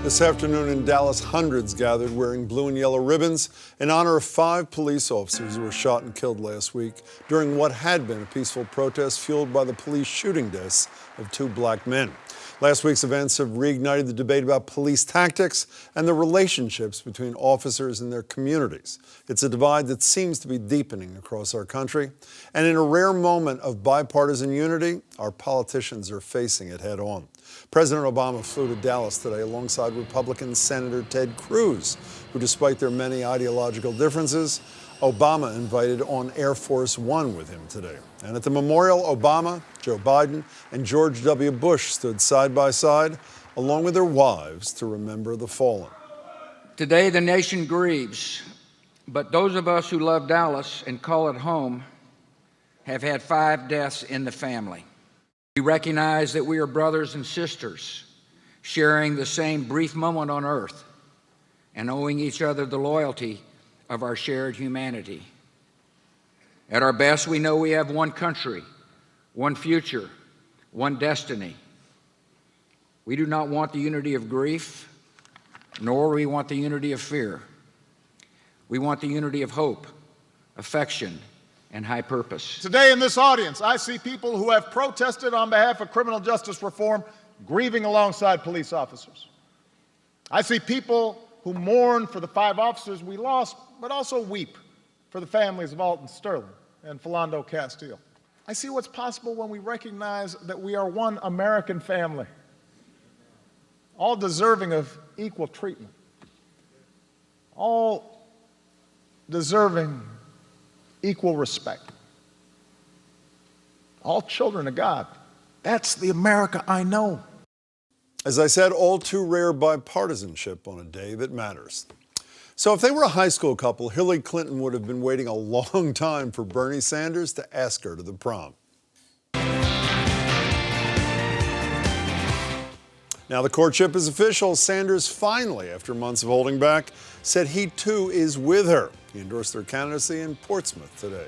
This afternoon in Dallas, hundreds gathered wearing blue and yellow ribbons in honor of 5 police officers who were shot and killed last week during what had been a peaceful protest fueled by the police shooting deaths of 2 black men. Last week's events have reignited the debate about police tactics and the relationships between officers and their communities. It's a divide that seems to be deepening across our country. And in a rare moment of bipartisan unity, our politicians are facing it head on. President Obama flew to Dallas today alongside Republican Senator Ted Cruz, who, despite their many ideological differences, Obama invited on Air Force One with him today. And at the memorial, Obama, Joe Biden, and George W. Bush stood side by side, along with their wives, to remember the fallen. Today, the nation grieves, but those of us who love Dallas and call it home have had 5 deaths in the family. We recognize that we are brothers and sisters, sharing the same brief moment on earth and owing each other the loyalty of our shared humanity. At our best, we know we have one country, one future, one destiny. We do not want the unity of grief, nor do we want the unity of fear. We want the unity of hope, affection, and high purpose. Today in this audience, I see people who have protested on behalf of criminal justice reform, grieving alongside police officers. I see people who mourn for the 5 officers we lost, but also weep for the families of Alton Sterling and Philando Castile. I see what's possible when we recognize that we are one American family, all deserving of equal treatment, all deserving equal respect, all children of God. That's the America I know. As I said, all too rare bipartisanship on a day that matters. So if they were a high school couple, Hillary Clinton would have been waiting a long time for Bernie Sanders to ask her to the prom. Now the courtship is official. Sanders finally, after months of holding back, said he too is with her. He endorsed their candidacy in Portsmouth today.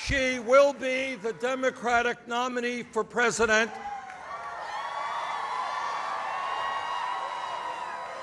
She will be the Democratic nominee for president.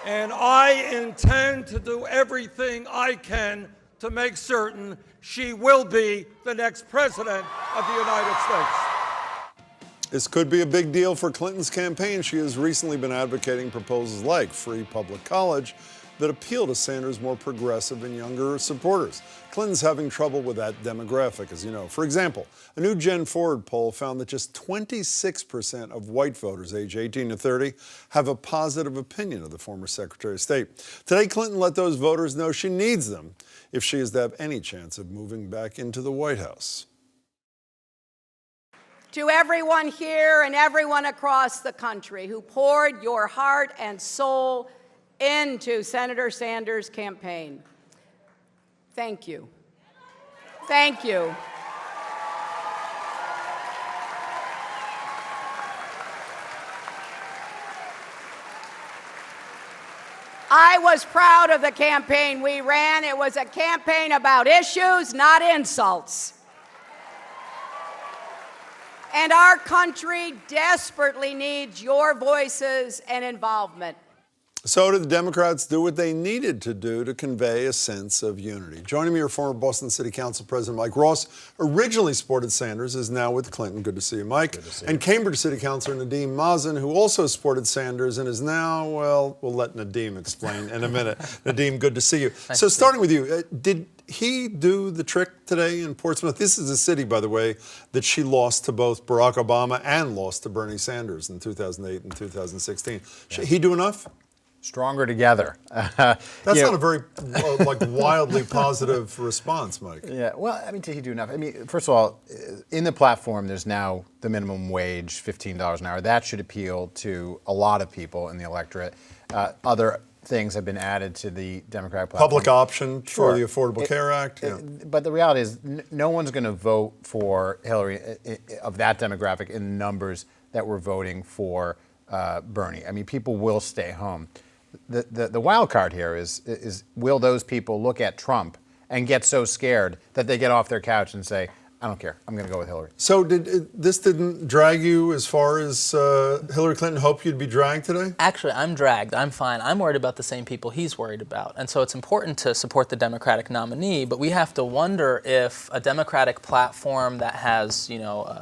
And I intend to do everything I can to make certain she will be the next president of the United States. This could be a big deal for Clinton's campaign. She has recently been advocating proposals like free public college that appeal to Sanders' more progressive and younger supporters. Clinton's having trouble with that demographic, as you know. For example, a new Gen Forward poll found that just 26% of white voters age 18 to 30 have a positive opinion of the former Secretary of State. Today, Clinton let those voters know she needs them if she is to have any chance of moving back into the White House. To everyone here and everyone across the country who poured your heart and soul into Senator Sanders' campaign, thank you. Thank you. I was proud of the campaign we ran. It was a campaign about issues, not insults. And our country desperately needs your voices and involvement. So did the Democrats do what they needed to do to convey a sense of unity? Joining me are former Boston City Council President Mike Ross, originally supported Sanders, is now with Clinton. Good to see you, Mike. Good to see you. And Cambridge City Councilor Nadeem Mazen, who also supported Sanders and is now, well, we'll let Nadeem explain in a minute. Nadeem, good to see you. So starting with you, did he do the trick today in Portsmouth? This is a city, by the way, that she lost to both Barack Obama and lost to Bernie Sanders in 2008 and 2016. Should he do enough? Stronger together. That's not a very wildly positive response, Mike. Yeah, well, I mean, did he do enough? I mean, first of all, in the platform, there's now the minimum wage, $15 an hour. That should appeal to a lot of people in the electorate. Other things have been added to the Democratic platform. Public option for the Affordable Care Act. But the reality is, no one's going to vote for Hillary of that demographic in numbers that were voting for Bernie. I mean, people will stay home. The wild card here is will those people look at Trump and get so scared that they get off their couch and say, I don't care. I'm going to go with Hillary. So this didn't drag you as far as Hillary Clinton hoped you'd be dragged today? Actually, I'm dragged. I'm fine. I'm worried about the same people he's worried about. And so it's important to support the Democratic nominee, but we have to wonder if a Democratic platform that has,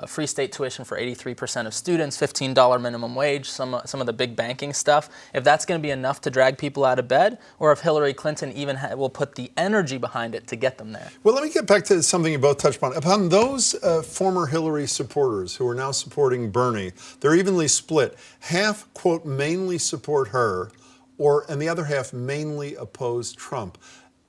free state tuition for 83% of students, $15 minimum wage, some of the big banking stuff, if that's going to be enough to drag people out of bed, or if Hillary Clinton even will put the energy behind it to get them there. Well, let me get back to something you both touched upon. Upon those former Hillary supporters who are now supporting Bernie, they're evenly split. Half, quote, mainly support her, and the other half mainly oppose Trump.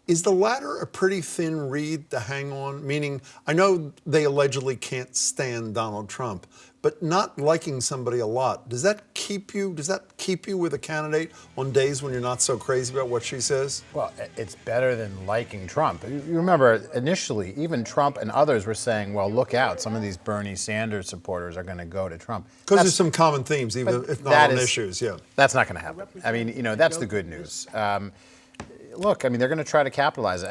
Is the latter a pretty thin reed to hang on? Meaning, I know they allegedly can't stand Donald Trump, but not liking somebody a lot, does that keep you with a candidate on days when you're not so crazy about what she says? Well, it's better than liking Trump. You remember, initially, even Trump and others were saying, well, look out, some of these Bernie Sanders supporters are going to go to Trump. Because there's some common themes, even if not on issues, yeah. That's not going to happen. I mean, that's the good news. Look, I mean, they're going to try to capitalize.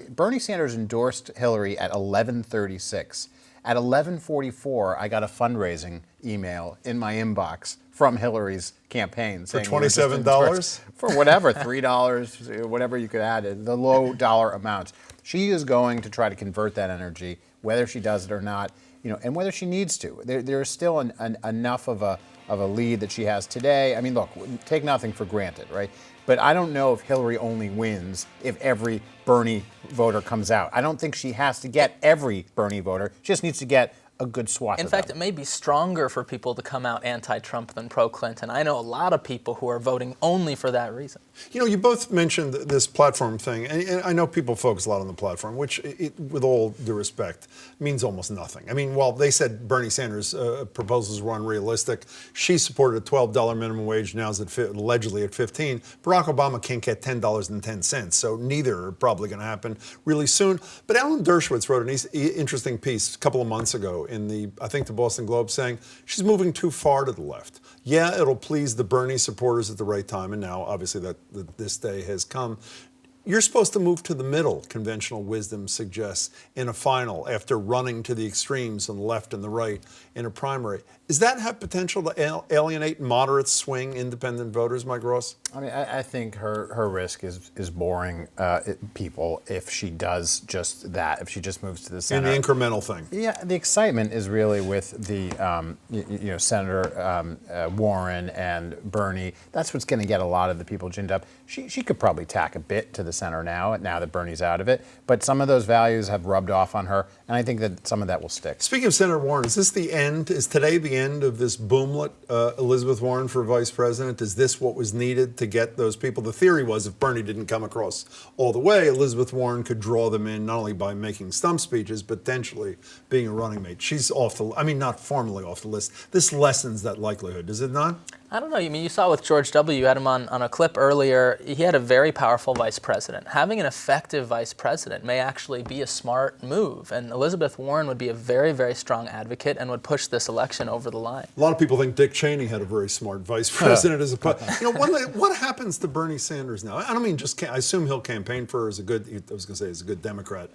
Bernie Sanders endorsed Hillary at 11:36. At 11:44, I got a fundraising email in my inbox from Hillary's campaign saying for $27 for whatever, $3, whatever you could add, the low dollar amounts. She is going to try to convert that energy, whether she does it or not, and whether she needs to. There is still enough of a lead that she has today. I mean, look, take nothing for granted, right? But I don't know if Hillary only wins if every Bernie voter comes out. I don't think she has to get every Bernie voter. She just needs to get a good swath In of fact, them. it may be stronger for people to come out anti-Trump than pro-Clinton. I know a lot of people who are voting only for that reason. You both mentioned this platform thing, and I know people focus a lot on the platform, which, with all due respect, means almost nothing. I mean, while they said Bernie Sanders' proposals were unrealistic, she supported a $12 minimum wage, now is allegedly at $15. Barack Obama can't get $10.10, so neither are probably going to happen really soon. But Alan Dershowitz wrote an interesting piece a couple of months ago in the Boston Globe saying she's moving too far to the left. Yeah, it'll please the Bernie supporters at the right time, and now obviously that this day has come. You're supposed to move to the middle, conventional wisdom suggests, in a final after running to the extremes on the left and the right in a primary. Does that have potential to alienate moderate swing independent voters, Mike Ross? I mean, I think her risk is boring people if she does just that, if she just moves to the center. And the incremental thing. Yeah, the excitement is really with the Senator Warren and Bernie. That's what's going to get a lot of the people ginned up. She could probably tack a bit to the center now that Bernie's out of it, but some of those values have rubbed off on her, and I think that some of that will stick. Speaking of Senator Warren, is this the end? Is today the end of this boomlet, Elizabeth Warren for vice president? Is this what was needed to get those people? The theory was if Bernie didn't come across all the way, Elizabeth Warren could draw them in not only by making stump speeches, but potentially being a running mate. She's not formally off the list. This lessens that likelihood, does it not? I don't know. I mean, you saw with George W. You had him on a clip earlier. He had a very powerful vice president. Having an effective vice president may actually be a smart move, and Elizabeth Warren would be a very, very strong advocate and would push this election over the line. A lot of people think Dick Cheney had a very smart vice president as a. What happens to Bernie Sanders now? I don't mean I assume he'll campaign for her as a good. I was going to say as a good Democrat.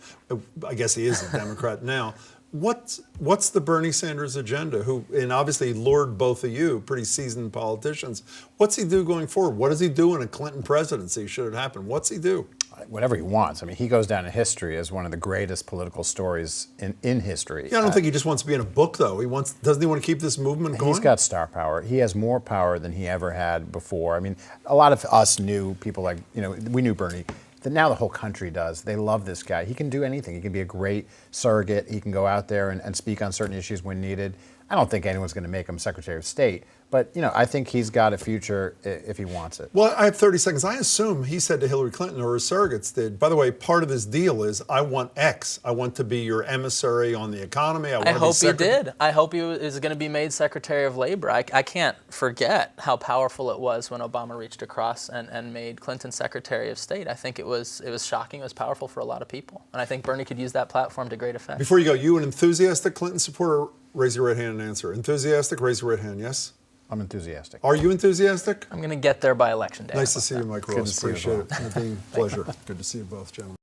I guess he is a Democrat now. What's the Bernie Sanders agenda? And obviously lured both of you, pretty seasoned politicians. What's he do going forward? What does he do in a Clinton presidency should it happen? What's he do? Whatever he wants. I mean, he goes down in history as one of the greatest political stories in history. Yeah, I don't think he just wants to be in a book, though. Doesn't he want to keep this movement going? He's got star power. He has more power than he ever had before. I mean, a lot of us knew people like, we knew Bernie. Now the whole country does. They love this guy. He can do anything. He can be a great surrogate. He can go out there and speak on certain issues when needed. I don't think anyone's going to make him Secretary of State, but I think he's got a future if he wants it. Well, I have 30 seconds. I assume he said to Hillary Clinton, or his surrogates did, by the way, part of his deal is I want X. I want to be your emissary on the economy. I hope he did. I hope he is going to be made Secretary of Labor. I can't forget how powerful it was when Obama reached across and made Clinton Secretary of State. I think it was shocking. It was powerful for a lot of people. And I think Bernie could use that platform to great effect. Before you go, you an enthusiastic Clinton supporter? Raise your right hand and answer. Enthusiastic? Raise your right hand. Yes? I'm enthusiastic. Are you enthusiastic? I'm going to get there by Election day. Nice to see you, Mike Ross. Good to see you Appreciate it. It's been a pleasure. Good to see you both, gentlemen.